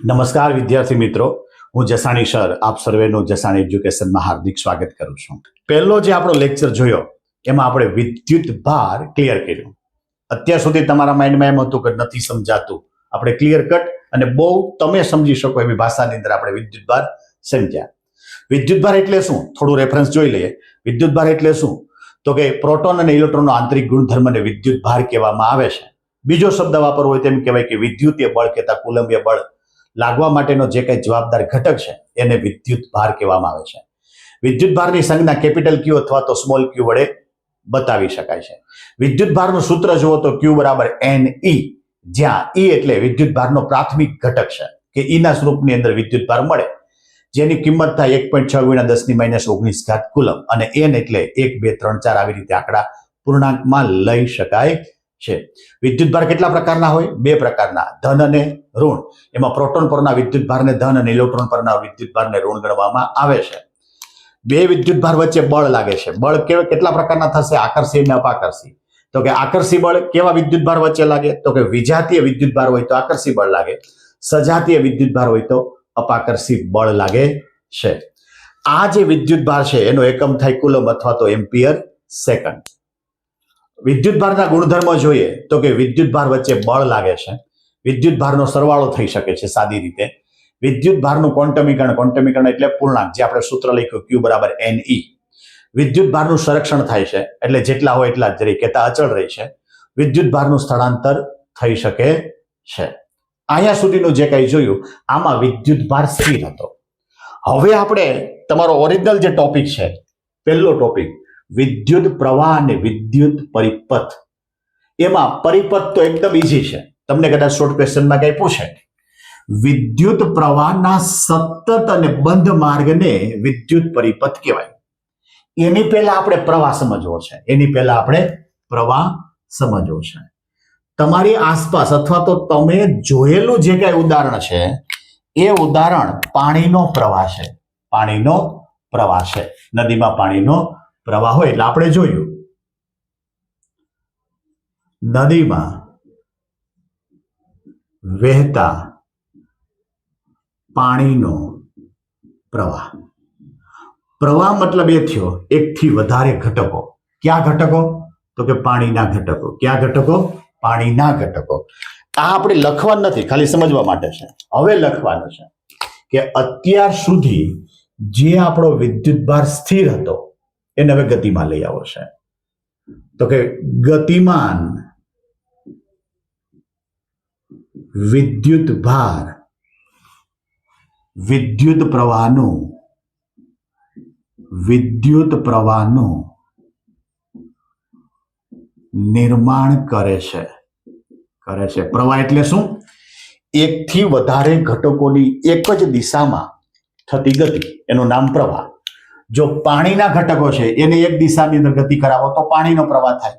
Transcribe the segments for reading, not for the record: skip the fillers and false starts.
નમસ્કાર વિદ્યાર્થી મિત્રો, હું જસાણી સર આપ સર્વેનું જસાણી એજ્યુકેશનમાં હાર્દિક સ્વાગત કરું છું. પહેલો જે આપણો લેક્ચર જોયો એમાં આપણે વિદ્યુત ભાર ક્લિયર કર્યો. અત્યાર સુધી તમારા માઇન્ડમાં એમ હતું કે નથી સમજાતું, આપણે ક્લિયર કટ અને બહુ તમે સમજી શકો એવી ભાષાની અંદર આપણે વિદ્યુત ભાર સમજ્યા. વિદ્યુત ભાર એટલે શું? થોડું રેફરન્સ જોઈ લઈએ. વિદ્યુત ભાર એટલે શું? તો કે પ્રોટોન અને ઇલેક્ટ્રોનનો આંતરિક ગુણધર્મને વિદ્યુત ભાર કહેવામાં આવે છે. બીજો શબ્દ વાપરવો હોય તેમ કહેવાય કે વિદ્યુતીય બળ કહેતા કુલંબીય બળ લાગવા માટેનો જે કંઈ જવાબદાર ઘટક છે એને વિદ્યુત ભાર કહેવામાં આવે છે. વિદ્યુત ભારની સંજ્ઞા કેપિટલ ક્યુ અથવા તો સ્મોલ ક્યુ વડે બતાવી શકાય છે. વિદ્યુત ભારનું સૂત્ર જુઓ તો ક્યુ બરાબર NE, જ્યાં E એટલે વિદ્યુત ભારનો પ્રાથમિક ઘટક છે કે E ના સ્વરૂપની અંદર વિદ્યુત ભાર મળે, જેની કિંમત થાય 1.6 × 10⁻19 કુલમ, અને N એટલે 1, 2, 3, 4 આવી રીતે આંકડા પૂર્ણાંકમાં લઈ શકાય છે. વિદ્યુત ભાર કેટલા પ્રકારના હોય? બે પ્રકારના, ધન અને ઋણ. એમાં પ્રોટોન પરના વિદ્યુત ભારને ધન અને ઇલેક્ટ્રોન પરના વિદ્યુત ભારને ઋણ ગણવામાં આવે છે. બે વિદ્યુત ભાર વચ્ચે બળ લાગે છે. બળ કેટલા પ્રકારના થશે? આકર્ષી અને અપાકર્ષી. તો કે આકર્ષી બળ કેવા વિદ્યુત ભાર વચ્ચે લાગે? તો કે વિજાતીય વિદ્યુત ભાર હોય તો આકર્ષી બળ લાગે, સજાતીય વિદ્યુત ભાર હોય તો અપાકર્ષી બળ લાગે છે. આ જે વિદ્યુત ભાર છે એનો એકમ થાય કુલમ અથવા તો એમ્પિયર સેકન્ડ. વિદ્યુત ભારના ગુણધર્મો જોઈએ તો કે વિદ્યુત ભાર વચ્ચે બળ લાગે છે, વિદ્યુત ભારનો સરવાળો થઈ શકે છે સાદી રીતે, વિદ્યુત ભારનું ક્વોન્ટમીકરણ એટલે પૂર્ણાંક, જે આપણે સૂત્ર લખ્યું Q બરાબર NE. વિદ્યુત ભારનું સંરક્ષણ થાય છે, એટલે જેટલા હોય એટલા જ રહી, કહેતા અચળ રહી છે. વિદ્યુત ભારનું સ્થળાંતર થઈ શકે છે. અહીંયા સુધીનું જે કંઈ જોયું આમાં વિદ્યુત ભાર સ્થિર હતો. હવે આપણે તમારો ઓરિજિનલ જે ટોપિક છે, પહેલો ટોપિક વિદ્યુત પ્રવાહ અને વિદ્યુત પરિપથ. એમાં પરિપથ તો એકદમ ઈઝી છે, તમને કદાચ શોર્ટ ક્વેશ્ચનમાં કઈ પૂછે, વિદ્યુત પ્રવાહના સતત અને બંધ માર્ગને વિદ્યુત પરિપથ કહેવાય. એની પહેલા આપણે પ્રવાહ સમજવો છે. તમારી આસપાસ અથવા તો તમે જોયેલું જે કઈ ઉદાહરણ છે એ ઉદાહરણ પાણીનો પ્રવાહ છે. નદીમાં પાણીનો પ્રવાહ હોય એટલે આપણે જોયું નદીમાં વહેતા પાણીનો પ્રવાહ. પ્રવાહ મતલબ એ થયો એકથી વધારે ઘટકો. ક્યાં ઘટકો? તો કે પાણીના ઘટકો. ક્યાં ઘટકો? પાણીના ઘટકો. આ આપણે લખવાનું નથી, ખાલી સમજવા માટે છે. હવે લખવાનું છે કે અત્યાર સુધી જે આપણો વિદ્યુત ભાર સ્થિર હતો એને હવે ગતિમાં લઈ આવો છે. તો કે ગતિમાન વિદ્યુત ભાર વિદ્યુત પ્રવાહનું નિર્માણ કરે છે. પ્રવાહ એટલે શું? એકથી વધારે ઘટકોની એક જ દિશામાં થતી ગતિ, એનું નામ પ્રવાહ. જો પાણીના ઘટકો છે એને એક દિશાની અંદર ગતિ કરાવો તો પાણીનો પ્રવાહ થાય,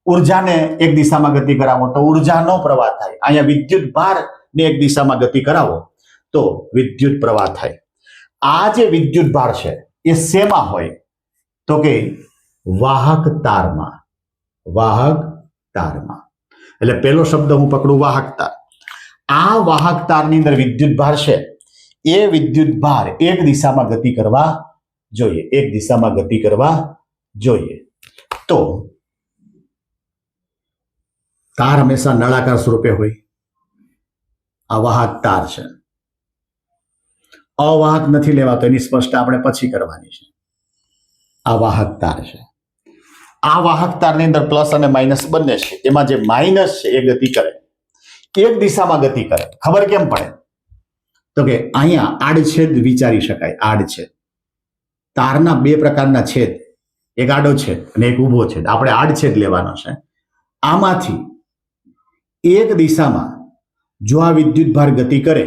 ઉર્જાને એક દિશામાં ગતિ કરાવો તો ઉર્જાનો પ્રવાહ થાય. અહીંયા વિદ્યુત ભારને એક દિશામાં ગતિ કરાવો તો વિદ્યુત પ્રવાહ થાય. આ જે વિદ્યુત ભાર છે એ શેમાં હોય? તો કે વાહક તારમાં. એટલે પહેલો શબ્દ હું પકડું, વાહક તાર. આ વાહક તારની અંદર વિદ્યુત ભાર છે, એ વિદ્યુત ભાર એક દિશામાં ગતિ કરવા જોઈએ. તો તાર હંમેશા નળાકાર સ્વરૂપે હોય. આ વાહક તાર છે. અવાહક નથી લેવાતો, એની સ્પષ્ટતા આપણે પછી કરવાની છે. આ વાહક તાર છે. આ વાહક તારની અંદર પ્લસ અને માઇનસ બંને છે. એમાં જે માઇનસ છે એ ગતિ કરે, એક દિશામાં ગતિ કરે. ખબર કેમ પડે? તો કે અહીંયા આડછેદ વિચારી શકાય. આડછેદ તારના બે પ્રકારના છેદ, એક આડો છેદ અને એક ઊભો છેદ. આપણે આડછેદ લેવાનો છે. આમાંથી એક દિશામાં જો આ વિદ્યુત ભાર ગતિ કરે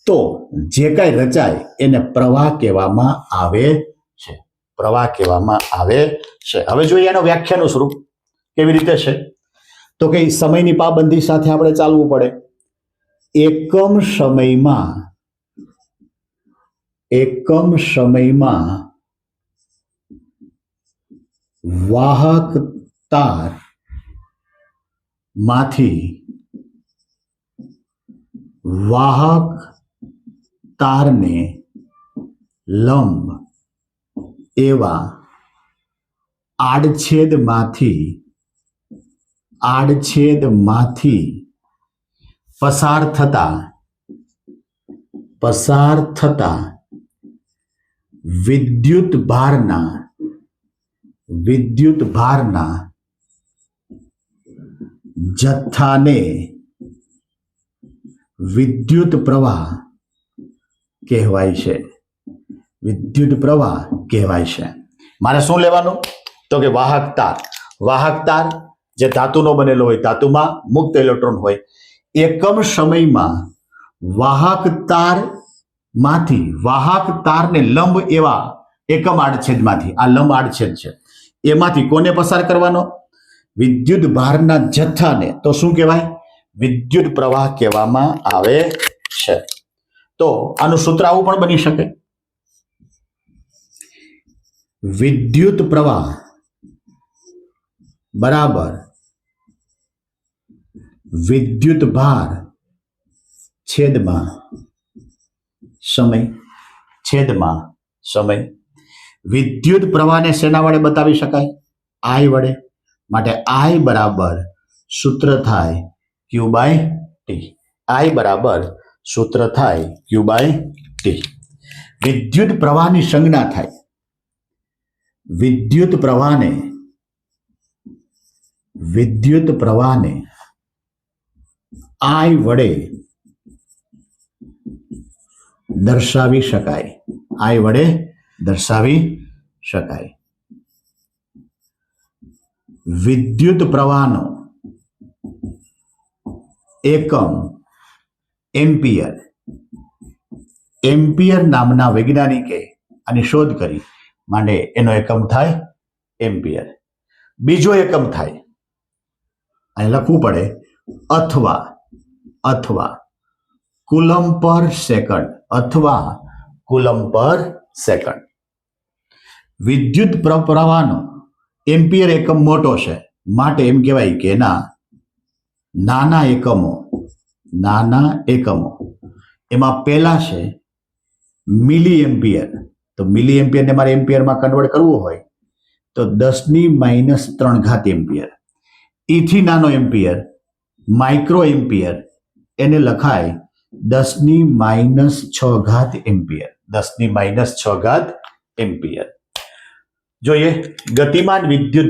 તો જે કાંઈ રચાય એને પ્રવાહ કહેવામાં આવે છે. હવે જોઈએ એનો વ્યાખ્યાનું સ્વરૂપ કેવી રીતે છે. તો કે સમયની પાબંદી સાથે આપણે ચાલવું પડે. એકમ સમયમાં વાહક તાર માંથી વાહક તારને લંબ એવા આડછેદમાંથી પસાર થતા વિદ્યુત ભારના જથ્થાને વિદ્યુત પ્રવાહ કહેવાય છે. વિદ્યુત પ્રવાહ કહેવાય છે. મારે શું લેવાનું? તો કે વાહક તાર જે ધાતુનો બનેલો હોય, ધાતુમાં મુક્ત ઇલેક્ટ્રોન હોય, એકમ સમયમાં વાહક તારને લંબ એવા એકમ આડછેદમાંથી, આ લંબ આડછેદ છે, એમાંથી કોને પસાર કરવાનો? વિદ્યુત ભારના જથ્થાને તો શું કહેવાય? વિદ્યુત પ્રવાહ કહેવામાં આવે છે. તો આનું સૂત્ર આવું પણ બની શકે, વિદ્યુત પ્રવાહ બરાબર વિદ્યુત ભાર છેદમાં સમય. વિદ્યુત પ્રવાહને શેના વડે બતાવી શકાય? I વડે. માટે I બરાબર સૂત્ર થાય Q બાય ટી. I બરાબર સૂત્ર થાય Q બાય ટી. વિદ્યુત પ્રવાહની સંજ્ઞા થાય. વિદ્યુત પ્રવાહને I વડે દર્શાવી શકાય. વિદ્યુત પ્રવાહનો એકમ એમ્પિયર નામના વૈજ્ઞાનિકે આની શોધ કરી, માટે એનો એકમ થાય એમ્પિયર. બીજો એકમ થાય, અહીં લખવું પડે, અથવા કુલમ પર સેકન્ડ. વિદ્યુત પ્રવાહનો એમ્પિયર એકમ મોટો છે, માટે એમ કહેવાય કે એના નાના એકમો એમાં પહેલા છે મિલી એમ્પિયર. તો મિલી એમ્પિયરને મારે એમ્પિયરમાં કન્વર્ટ કરવું હોય તો 10⁻³ એમ્પિયર. એથી નાનો એમ્પિયર માઇક્રો એમ્પિયર, એને લખાય 10⁻⁶ એમ્પિયર. 10⁻⁶ એમ્પિયર. જોઈએ, ગતિમાન વિદ્યુત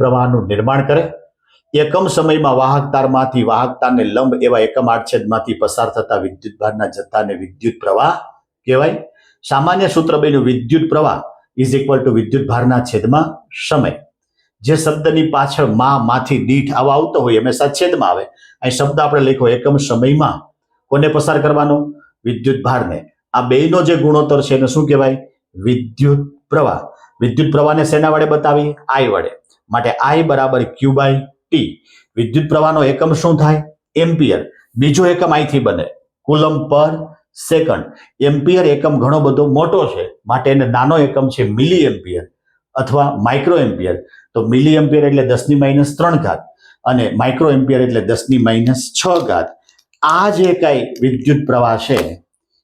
પ્રવાહનું નિર્માણ કરે. એકમ સમયમાં વાહક તારને લંબ એવા એકમ આડછેદમાંથી પસાર થતા વિદ્યુત ભારના જથ્થાને વિદ્યુત પ્રવાહ કહેવાય. સામાન્ય સૂત્ર બન્યું વિદ્યુત પ્રવાહ ઇઝ ઇક્વલ ટુ વિદ્યુત ભારના છેદમાં સમય. જે શબ્દની પાછળ માંથી દીઠ આવા આવતો હોય હંમેશા છેદમાં આવે. અહીં શબ્દ આપણે લખ્યો એકમ સમયમાં કોને પસાર કરવાનો? વિદ્યુત ભારને. આ બેયનો જે ગુણોત્તર છે એને શું કહેવાય? વિદ્યુત પ્રવાહ. વિદ્યુત પ્રવાહને શેના વડે બતાવી? I વડે. માટે I બરાબર Q બાય ટી. વિદ્યુત પ્રવાહનો એકમ શું થાય? એમ્પિયર. બીજો એકમ અહીંથી બને કુલમ પર સેકન્ડ. એમ્પિયર એકમ ઘણો બધો મોટો છે, માટે એને નાનો એકમ છે મિલી એમ્પિયર અથવા માઇક્રો એમ્પિયર. તો મિલી એમ્પિયર એટલે 10⁻³ અને માઇક્રો એમ્પિયર એટલે 10⁻⁶. આ જે કઈ વિદ્યુત પ્રવાહ છે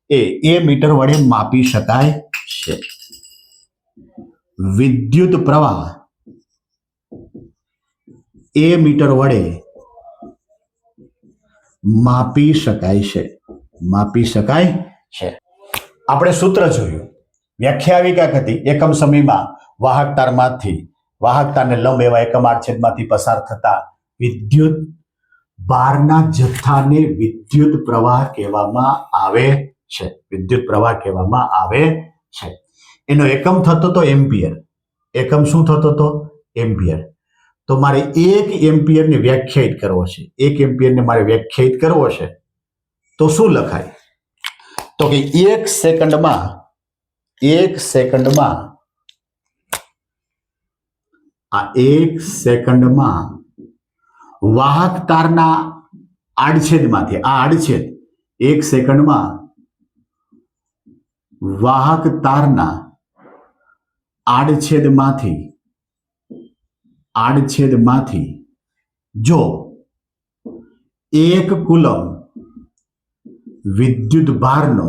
એ મીટર વડે માપી શકાય છે. વિદ્યુત પ્રવાહ એ મીટર વડે માપી શકાય છે. આપણે સૂત્ર જોયું, વ્યાખ્યા આવી ક્યાંક હતી? એકમ સમયમાં વાહક તારને લંબ એવા એકમ આડછેદમાંથી પસાર થતા વિદ્યુત ભારના જથ્થાને વિદ્યુત પ્રવાહ કહેવામાં આવે છે. એનો એકમ થતો તો એમ્પિયર. એકમ શું થતો તો? એમ્પિયર. તો મારે 1 એમ્પિયરને વ્યાખ્યાયિત કરવો છે. 1 એમ્પિયરને મારે વ્યાખ્યાયિત કરવો છે તો શું લખાય? તો કે 1 સેકન્ડમાં વાહક તારના આડછેદમાંથી, આ આડછેદ 1 સેકન્ડમાં વાહક તારના આડછેદમાંથી જો 1 કુલમ વિદ્યુત ભારનો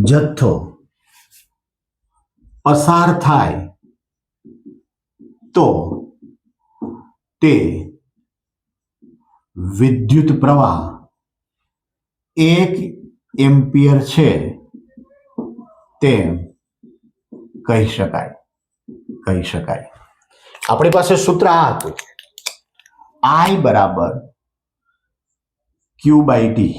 જથ્થો પસાર થાય તો તે વિદ્યુત પ્રવાહ 1 એમ્પિયર છે તેમ કહી શકાય. આપણી પાસે સૂત્ર આ હતું, I બરાબર Q બાય ટી.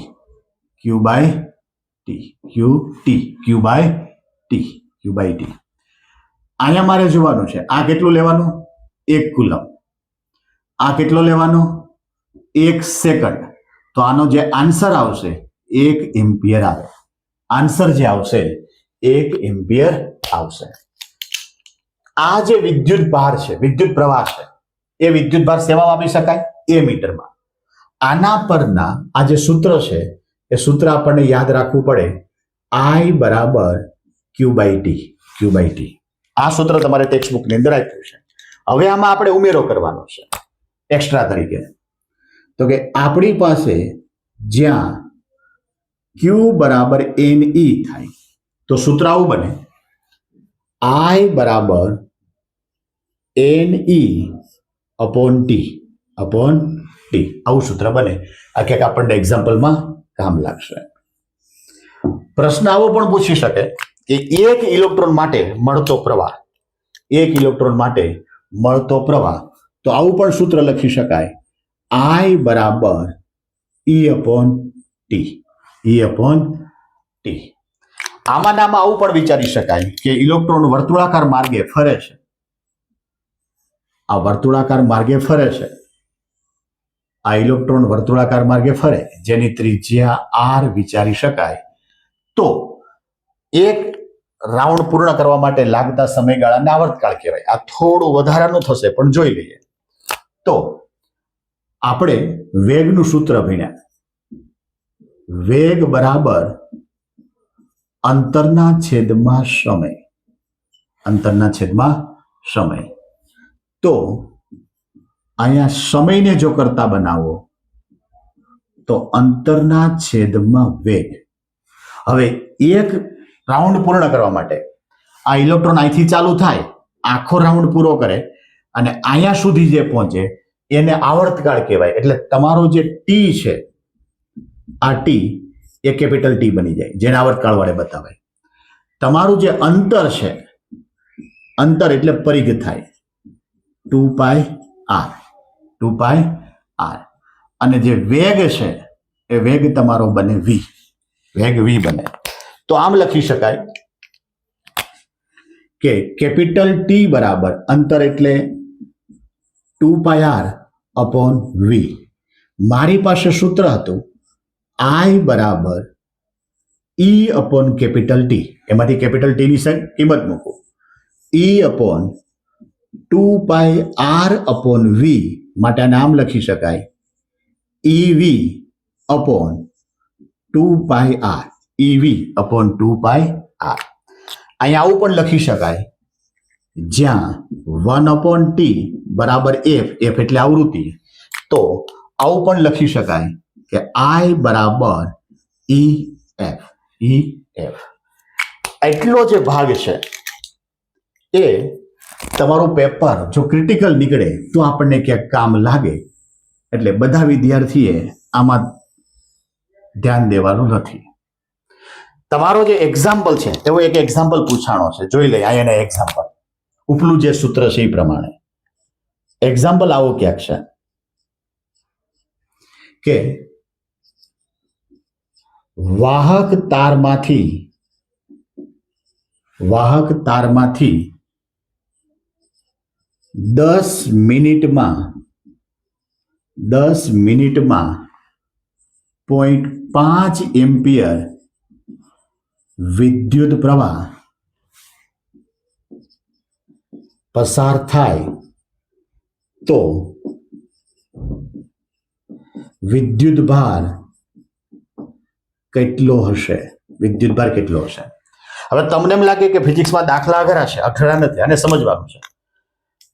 અહીંયા મારે જોવાનું છે આ કેટલું લેવાનું, 1 કુલમ. આ કેટલો લેવાનો, 1 સેકન્ડ. તો આનો જે આન્સર આવશે 1 એમ્પિયર આવે. આન્સર જે આવશે 1 એમ્પિયર આવશે. આ જે વિદ્યુત ભાર છે, વિદ્યુત પ્રવાહ છે, એ વિદ્યુત ભાર શેમાં માપી શકાય, એ મીટરમાં. આના પરના આ જે સૂત્ર છે એ સૂત્ર આપણને યાદ રાખવું પડે, I બરાબર Q બાય ટી. આ સૂત્ર તમારે ટેક્સ્ટ બુકની અંદર આપ્યું છે. હવે આમાં આપણે ઉમેરો કરવાનો છે એક્સ્ટ્રા તરીકે. તો કે આપણી પાસે જ્યાં Q બરાબર NE થાય તો સૂત્ર આવું બને, I બરાબર NE અપોન ટી. આવું સૂત્ર બને. આ ક્યાંક આપણને એક્ઝામ્પલમાં કામ લાગશે. પ્રશ્ન આવો પણ પૂછી શકે કે 1 ઇલેક્ટ્રોન માટે મળતો પ્રવાહ, તો આવું પણ સૂત્ર લખી શકાય, I બરાબર E અપોન ટી. આમાં આવું પણ વિચારી શકાય કે ઇલેક્ટ્રોન વર્તુળાકાર માર્ગે ફરે છે. આ ઇલેક્ટ્રોન વર્તુળાકાર માર્ગે ફરે જેની ત્રિજ્યા R વિચારી શકાય. તો એક રાઉન્ડ પૂર્ણ કરવા માટે લાગતા સમયગાળાને આવર્તકાળ કહેવાય. આ થોડું વધારાનું થશે પણ જોઈ લઈએ. તો આપણે વેગનું સૂત્ર ભણ્યા, વેગ બરાબર અંતરના છેદમાં સમય. તો અહીંયા સમયને જો કરતા બનાવો તો અંતરના છેદમાં વેગ. હવે એક રાઉન્ડ પૂર્ણ કરવા માટે આ ઇલેક્ટ્રોન અહીંથી ચાલુ થાય, આખો રાઉન્ડ પૂરો કરે અને અહીંયા સુધી જે પહોંચે એને આવર્તકાળ કહેવાય. એટલે તમારો જે ટી છે, આ ટી એ કેપિટલ ટી બની જાય, જેને આવર્તકાળ વડે બતાવાય. તમારું જે અંતર છે, અંતર એટલે પરિઘ થાય, 2πr. અને જે વેગ છે એ વેગ તમારો બને v બને. તો આમ લખી શકાય કે કેપિટલ ટી બરાબર અંતર એટલે 2πr અપોન v. મારી પાસે સૂત્ર હતું I બરાબર E અપોન કેપિટલ ટી. એમાંથી કેપિટલ ટી ની કિંમત મૂકો, E upon 2πr upon v માટે નામ લખી શકાય EV અપોન 2πr. અહીંયા આવું પણ લખી શકાય, જ્યાં 1 અપોન ટી બરાબર f એટલે આવૃત્તિ. તો આવું પણ લખી શકાય કે I બરાબર EF. એટલો જે ભાગ છે એ તમારું પેપર જો ક્રિટિકલ નીકળે તો આપણને ક્યાંક કામ લાગે. એટલે બધા વિદ્યાર્થીએ આમાં ધ્યાન દેવાનું નથી. તમારો જે એક્ઝામ્પલ છે એવો એક એક્ઝામ્પલ પૂછાણો છે, જોઈ લઈએ. અહીંયા એક્ઝામ્પલ ઉપલું જે સૂત્ર છે એ પ્રમાણે એક્ઝામ્પલ આવો ક્યાંક છે કે વાહક તારમાંથી 10 મિનિટમાં 0.5 એમ્પિયર વિદ્યુત પ્રવાહ પસાર થાય તો વિદ્યુત ભાર કેટલો હશે? હવે તમને એમ લાગે કે ફિઝિક્સમાં દાખલા અઘરા નથી, અને સમજવાનું છે.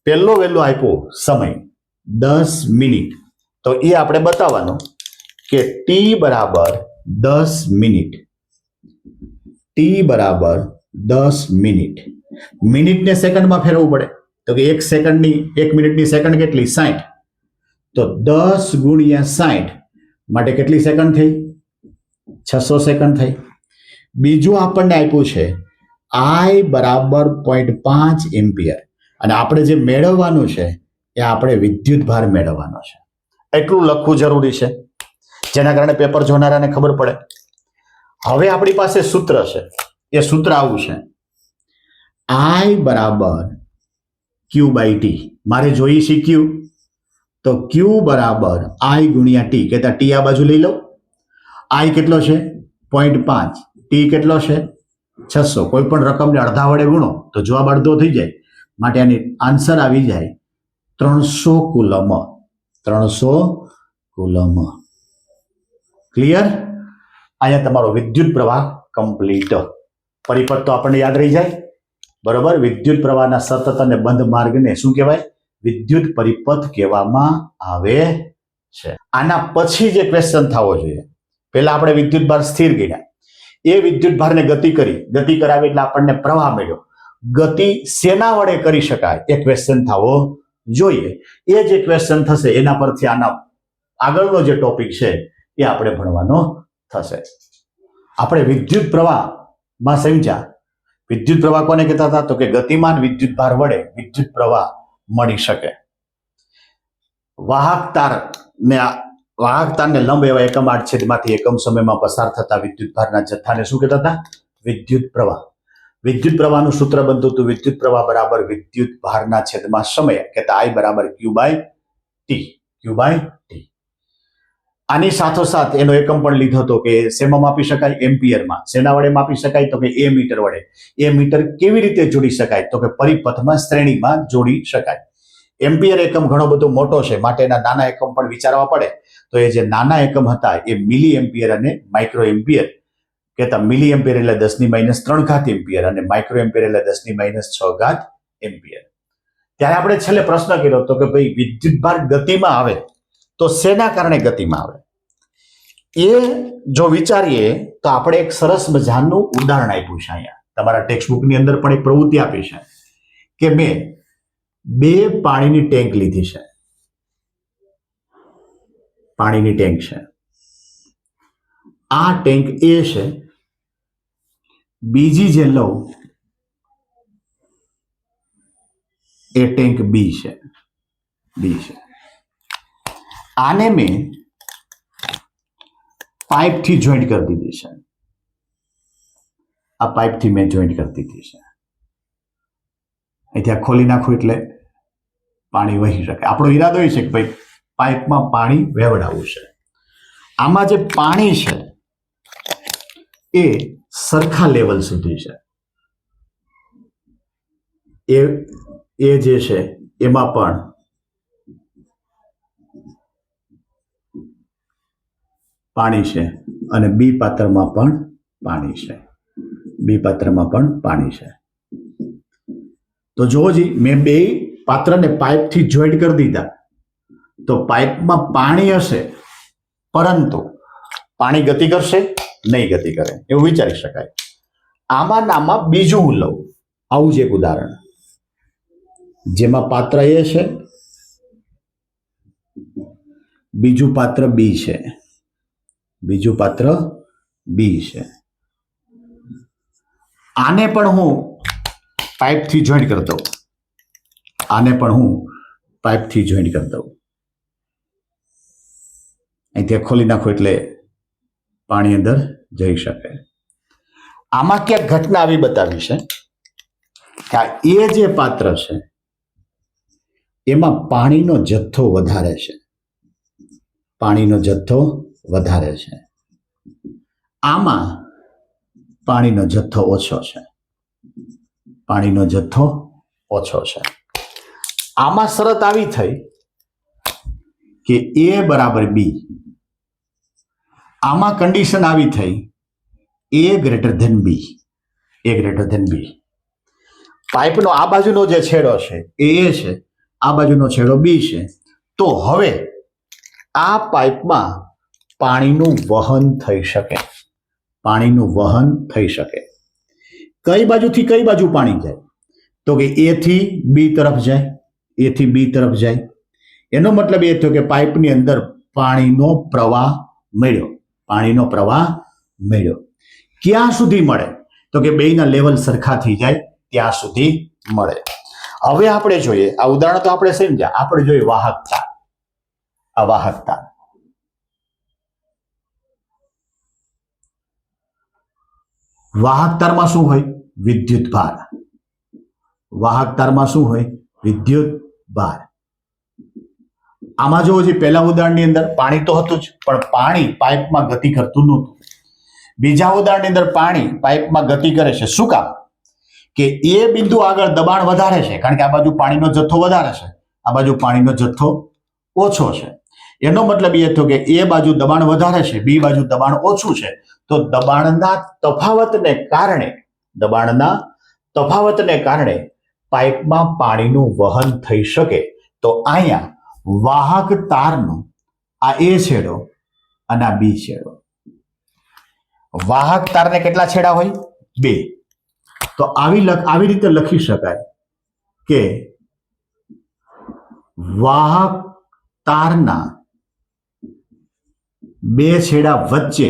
પહેલો વહેલો આપ્યો સમય 10 મિનિટ, તો એ આપણે બતાવવાનું કે ટી બરાબર 10 મિનિટ, ટી બરાબર 10 મિનિટ. મિનિટને સેકન્ડમાં ફેરવવું પડે તો કે 1 સેકન્ડની 1 મિનિટની સેકન્ડ કેટલી? 60. તો 10 ગુણ્યા 60 માટે કેટલી સેકન્ડ થઈ? 600 સેકન્ડ થઈ. બીજું આપણને આપ્યું છે I બરાબર 0.5 એમ્પિયર, અને આપણે જે મેળવવાનું છે એ આપણે વિદ્યુત ભાર મેળવવાનો છે. એટલું લખવું જરૂરી છે જેના કારણે પેપર જોનારાને ખબર પડે. હવે આપણી પાસે સૂત્ર છે, એ સૂત્ર આવું છે I બરાબર Q બાય ટી. મારે જોઈએ છે Q, તો Q બરાબર I ગુણ્યા ટી. કહેતા ટી આ બાજુ લઈ લો. I કેટલો છે? 0.5. ટી કેટલો છે? 600. કોઈ પણ રકમને અડધા વડે ગુણો તો જવાબ અડધો થઈ જાય, માટે આની આન્સર આવી જાય 300 કુલમ. 300 કુલમ. ક્લિયર? અહીંયા તમારો વિદ્યુત પ્રવાહ કમ્પ્લીટ. પરિપથ તો આપણને યાદ રહી જાય, બરોબર. વિદ્યુત પ્રવાહના સતત અને બંધ માર્ગને શું કહેવાય? વિદ્યુત પરિપથ કહેવામાં આવે છે. આના પછી જે ક્વેશ્ચન થવો જોઈએ, પહેલા આપણે વિદ્યુત ભાર સ્થિર ગણ્યા, એ વિદ્યુત ભારને ગતિ કરી, ગતિ કરાવી એટલે આપણને પ્રવાહ મળ્યો. ગતિ શેના વડે કરી શકાય એ ક્વેશ્ચન થવો જોઈએ. એ જે ક્વેશ્ચન થશે એના પરથી આના આગળનો જે ટોપિક છે એ આપણે ભણવાનો થશે. આપણે વિદ્યુત પ્રવાહમાં સમજ્યા. વિદ્યુત પ્રવાહ કોને કહેતા હતા? તો કે ગતિમાન વિદ્યુત ભાર વડે વિદ્યુત પ્રવાહ મળી શકે. વાહક તારને લંબ એવા એકમ આડછેદમાંથી એકમ સમયમાં પસાર થતા વિદ્યુત ભારના જથ્થાને શું કહેતા હતા? વિદ્યુત પ્રવાહ. વિદ્યુત પ્રવાહનું સૂત્ર બનતું હતું વિદ્યુત પ્રવાહ બરાબર વિદ્યુત ભારના છેદમાં સમય, કહેતા I બરાબર Q by T. Q by T. આની સાથોસાથ એનો એકમ પણ લીધો હતો કે શેમાં માપી શકાય? એમ્પિયરમાં. શેના વડે માપી શકાય? તો કે એ મીટર વડે. એ મીટર કેવી રીતે જોડી શકાય? તો કે પરિપથમાં શ્રેણીમાં જોડી શકાય. એમ્પિયર એકમ ઘણો બધો મોટો છે, માટે એના નાના એકમ પણ વિચારવા પડે. તો એ જે નાના એકમ હતા એ મિલી એમ્પિયર અને માઇક્રો એમ્પિયર કહેતા. મિલી એમ્પિયર એટલે 10⁻³ એમ્પિયર અને માઇક્રો એમ્પિયર એટલે 10⁻6 એમ્પિયર. ત્યારે આપણે છેલ્લે પ્રશ્ન કર્યો હતો કે ભાઈ વિદ્યુત ભાર ગતિમાં આવે તો શેના કારણે ગતિમાં આવે? એ જો વિચારીએ તો આપણે એક સરસ મજાનું ઉદાહરણ આપ્યું છે. અહીંયા તમારા ટેક્સ્ટબુકની અંદર પણ એક પ્રવૃત્તિ આપી છે કે મેં 2 પાણીની ટેન્ક લીધી છે. પાણીની ટેન્ક છે. આ ટેન્ક A છે, બીજી જે લઉં એ ટેન્ક B છે. આને મેં પાઇપથી જોઈન્ટ કરી દીધી છે. આ પાઇપથી મેં જોઈન્ટ કરી દીધી છે. અહીંથી આ ખોલી નાખું એટલે પાણી વહી શકે. આપણો ઈરાદો એ છે કે ભાઈ પાઇપમાં પાણી વહેવડાવવું છે. આમાં જે પાણી છે એ સરખા લેવલ સુધી છે. એ જે છે એમાં પણ પાણી છે અને બી પાત્રમાં પણ પાણી છે. તો જોજી, મેં 2 પાત્રને પાઇપથી જોઈન્ટ કરી દીધા તો પાઇપમાં પાણી હશે, પરંતુ પાણી ગતિ કરશે? નહીં ગતિ કરે, એવું વિચારી શકાય. આમાં બીજું હું લઉં, આવું જ એક ઉદાહરણ જેમાં પાત્ર A છે, બીજું પાત્ર B છે. આને પણ હું પાઇપથી જોઈન્ટ કરી દઉં. અહીંથી ખોલી નાખો એટલે પાણી અંદર જઈ શકે. આમાં ક્યાંક ઘટના આવી બતાવી છે કે આ એ જે પાત્ર છે એમાં પાણીનો જથ્થો વધારે છે. આમાં પાણીનો જથ્થો ઓછો છે. આમાં શરત આવી થઈ કે A બરાબર B. આમાં કન્ડિશન આવી થઈ A ગ્રેટર ધેન B. પાઇપનો આ બાજુનો જે છેડો છે એ A છે, આ બાજુનો છેડો B છે. તો હવે આ પાઇપમાં પાણીનું વહન થઈ શકે, પાણીનું વહન થઈ શકે. કઈ બાજુથી કઈ બાજુ પાણી જાય? તો કે એ થી બી તરફ જાય, એ થી બી તરફ જાય. એનો મતલબ એ થયો કે પાઇપની અંદર પાણીનો પ્રવાહ મળ્યો, પાણીનો પ્રવાહ મળ્યો. ક્યાં સુધી મળે? તો કે બેયના લેવલ સરખા થઈ જાય ત્યાં સુધી મળે. હવે આપણે જોઈએ, આ ઉદાહરણ તો આપણે સમજ્યા, આપણે જોઈએ વાહકતા. આ વાહકતા, વાહકતારમાં શું હોય? વિદ્યુત ભાર. વાહકતારમાં શું હોય? વિદ્યુત ભાર. આમાં જો જે પહેલા ઉદાહરણની અંદર પાણી તો હતું જ, પણ પાણી પાઇપમાં ગતિ કરતું નહોતું. બીજા ઉદાહરણની અંદર પાણી પાઇપમાં ગતિ કરે છે. શું કામ? કે એ બિંદુ આગળ દબાણ વધારે છે, કારણ કે આ બાજુ પાણીનો જથ્થો વધારે છે, આ બાજુ પાણીનો જથ્થો ઓછો છે. એનો મતલબ એ થયો કે એ બાજુ દબાણ વધારે છે, બી બાજુ દબાણ ઓછું છે. તો દબાણના તફાવતને કારણે પાઇપમાં પાણીનું વહન થઈ શકે. તો અહીંયા વાહક તારનો આ એ છેડો અને આ બી છેડો. વાહક તારને કેટલા છેડા હોય? 2. તો આવી રીતે લખી શકાય કે વાહક તારના 2 છેડા વચ્ચે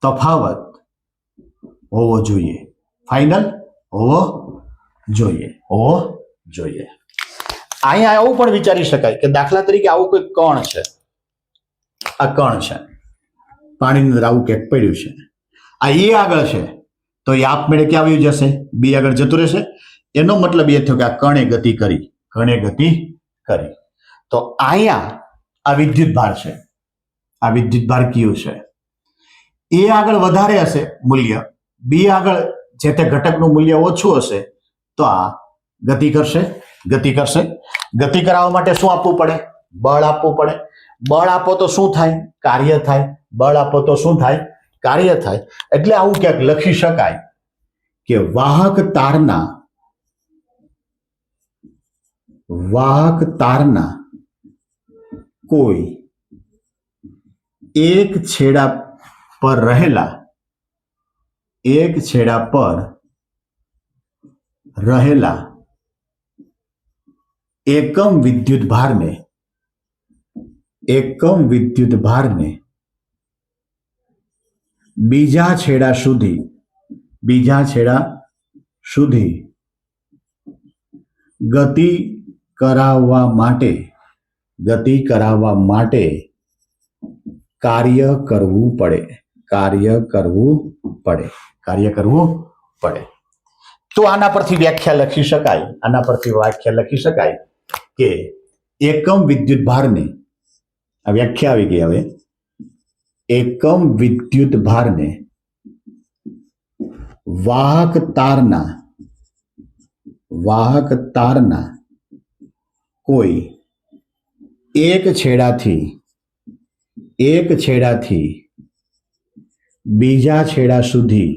તફાવત હોવો જોઈએ, ફાઇનલ હોવો જોઈએ. અહીંયા એવું પણ વિચારી શકાય કે દાખલા તરીકે આવું કોઈ કણ છે, આ કણ છે, પાણીની અંદર આવું ક્યાંક પડ્યું છે, આ એ આગળ છે, તો એ આપમેળે ક્યાં આવી જશે? બી આગળ જતું રહેશે. એનો મતલબ એ થયો કે આ કણે ગતિ કરી. તો અહીંયા આ વિદ્યુત ભાર છે, આ વિદ્યુત ભાર કયું છે? એ આગળ વધારે હશે મૂલ્ય, બી આગળ જે તે ઘટકનું મૂલ્ય ઓછું હશે, તો આ ગતિ કરશે. ગતિ કરાવવા માટે શું આપવું પડે? બળ આપવું પડે. બળ આપો તો શું થાય? કાર્ય થાય. બળ આપો તો શું થાય? કાર્ય થાય. એટલે આવું ક્યાંક લખી શકાય કે વાહક તારના કોઈ એક છેડા પર રહેલા એકમ વિદ્યુત ભારને બીજા છેડા સુધી ગતિ કરાવવા માટે કાર્ય કરવું પડે. તો આના પરથી વ્યાખ્યા લખી શકાય કે એકમ વિદ્યુત ભારને, આ વ્યાખ્યા આવી ગઈ. હવે એકમ વિદ્યુત ભારને વાહક તારના કોઈ એક છેડાથી બીજા છેડા સુધી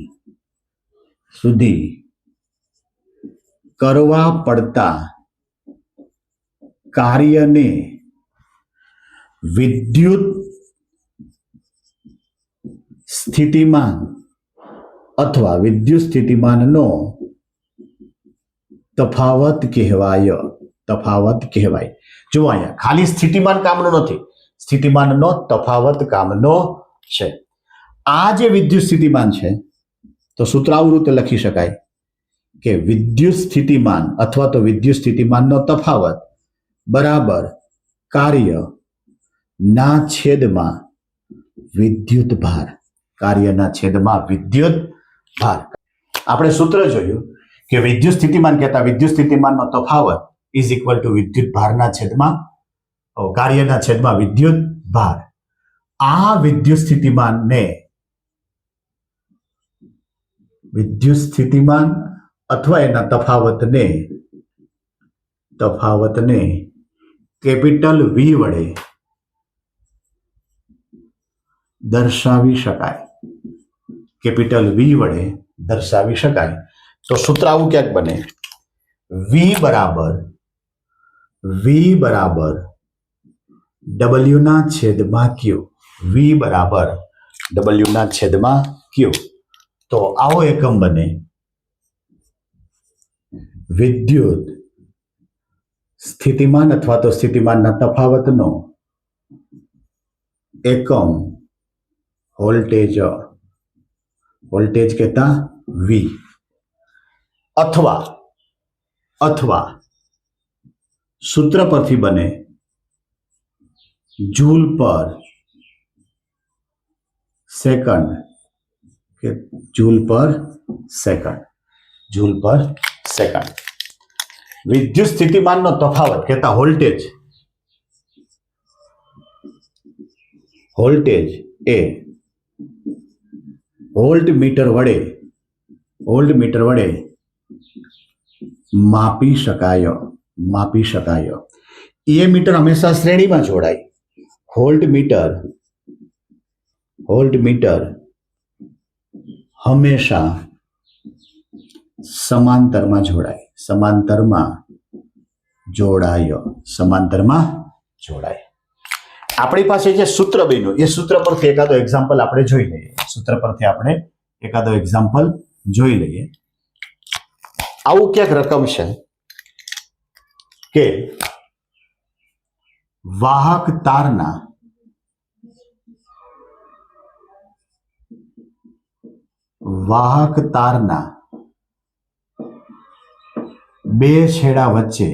કરવા પડતા કાર્યને વિદ્યુત સ્થિતિમાન અથવા વિદ્યુત સ્થિતિમાનનો તફાવત કહેવાય. જો અહીંયા ખાલી સ્થિતિમાન કામનો નથી, સ્થિતિમાનનો તફાવત કામનો છે. આ જે વિદ્યુત સ્થિતિમાન છે, તો સૂત્ર આવું રીતે લખી શકાય કે વિદ્યુત સ્થિતિમાન અથવા તો વિદ્યુત સ્થિતિમાનનો તફાવત બરાબર કાર્યના છેદમાં વિદ્યુત ભાર. આપણે સૂત્ર જોયું કે વિદ્યુત સ્થિતિમાન કહેતા વિદ્યુત સ્થિતિમાનનો તફાવત ઇઝ ઇક્વલ ટુ વિદ્યુત ભારના છેદમાં કાર્યના છેદમાં વિદ્યુત ભાર. આ વિદ્યુત સ્થિતિમાન અથવા એના તફાવતને કેપિટલ વી વડે દર્શાવી શકાય. તો સૂત્ર આવું ક્યાંક બને, વી બરાબર ડબલ્યુ ના છેદમાં ક્યુ, વી બરાબર ડબલ્યુ ના છેદમાં ક્યુ. તો આવો એકમ બને વિદ્યુત સ્થિતિમાન અથવા તો સ્થિતિમાનના તફાવતનો એકમ વોલ્ટેજ કહેતા વી, અથવા સૂત્ર પરથી બને જૂલ પર સેકન્ડ કે જૂલ પર સેકન્ડ. વિદ્યુત સ્થિતિમાનનો તફાવત કહેતા વોલ્ટેજ એ વોલ્ટમીટર વડે માપી શકાય. એ મીટર હંમેશા શ્રેણીમાં જોડાય. વોલ્ટમીટર હંમેશા સમાંતરમાં જોડાય. આપણી પાસે જે સૂત્ર બન્યું એ સૂત્ર પરથી એકાદો એક્ઝામ્પલ આપણે જોઈ લઈએ. આવું ક્યાંક રકમ છે કે વાહક તારના બે છેડા વચ્ચે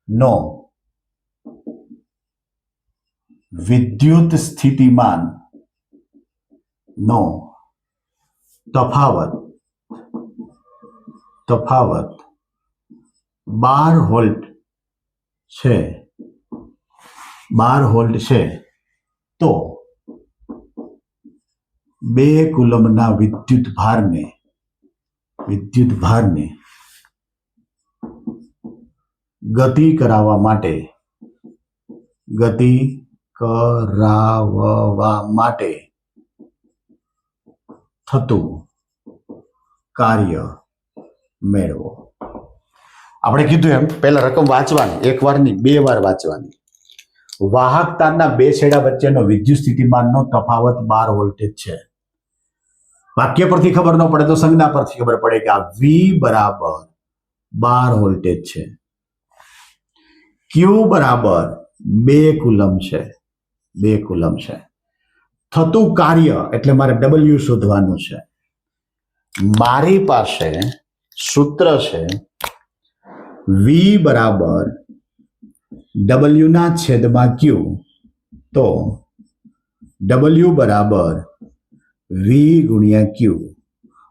નો વિદ્યુત સ્થિતિમાન નો તફાવત 12 વોલ્ટ છે તો 2 કુલમના વિદ્યુત ભારને ગતિ કરાવવા માટે થતું કાર્ય મેળવો. આપણે કીધું એમ પહેલા રકમ વાંચવાની, એક વાર નહીં 2 વાર વાંચવાની. વાહક તારના બે છેડા વચ્ચેનો વિદ્યુત સ્થિતિમાનનો તફાવત 12 વોલ્ટેજ છે. વાક્ય પરથી ખબર ન પડે તો સંજ્ઞા પરથી ખબર પડે કે આ વી બરાબર 12 વોલ્ટેજ છે. ક્યુ બરાબર 2 કુલમ છે. થતું કાર્ય એટલે મારે ડબલ્યુ શોધવાનું છે. મારી પાસે સૂત્ર છે વી બરાબર ડબલ્યુ ના છેદમાં ક્યુ. તો ડબલ્યુ બરાબર વી ગુણ્યા ક્યુ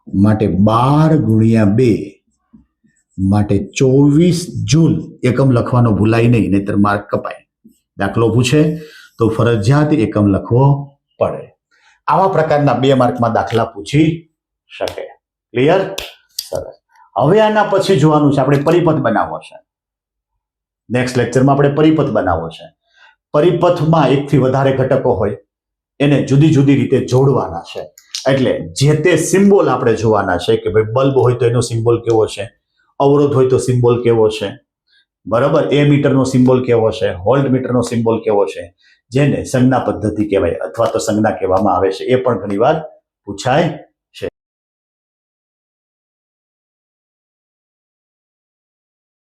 માટે 12 ગુણ્યા 2 માટે 24 જૂલ. એકમ લખવાનો ભૂલાય નહીં, નહીતર માર્ક કપાય. દાખલો પૂછે તો ફરજિયાત એકમ લખવો પડે. આવા પ્રકારના 2 માર્કમાં દાખલા પૂછી શકે. ક્લિયર? સરસ. હવે આના પછી જોવાનું છે આપણે પરિપથ બનાવવો છે. નેક્સ્ટ લેક્ચરમાં આપણે પરિપથ બનાવવો છે. પરિપથમાં એકથી વધારે ઘટકો હોય એને જુદી જુદી રીતે જોડવાના છે. એટલે જે તે સિમ્બોલ આપણે જોવાના છે કે ભાઈ બલ્બ હોય તો એનો સિમ્બોલ કેવો છે, અવરોધ હોય તો સિમ્બોલ કેવો છે, બરાબર, એ મીટરનો સિમ્બોલ કેવો છે, વોલ્ટ મીટરનો સિમ્બોલ કેવો છે, જેને સંજ્ઞા પદ્ધતિ કહેવાય અથવા તો સંજ્ઞા કહેવામાં આવે છે. એ પણ ઘણીવાર પૂછાય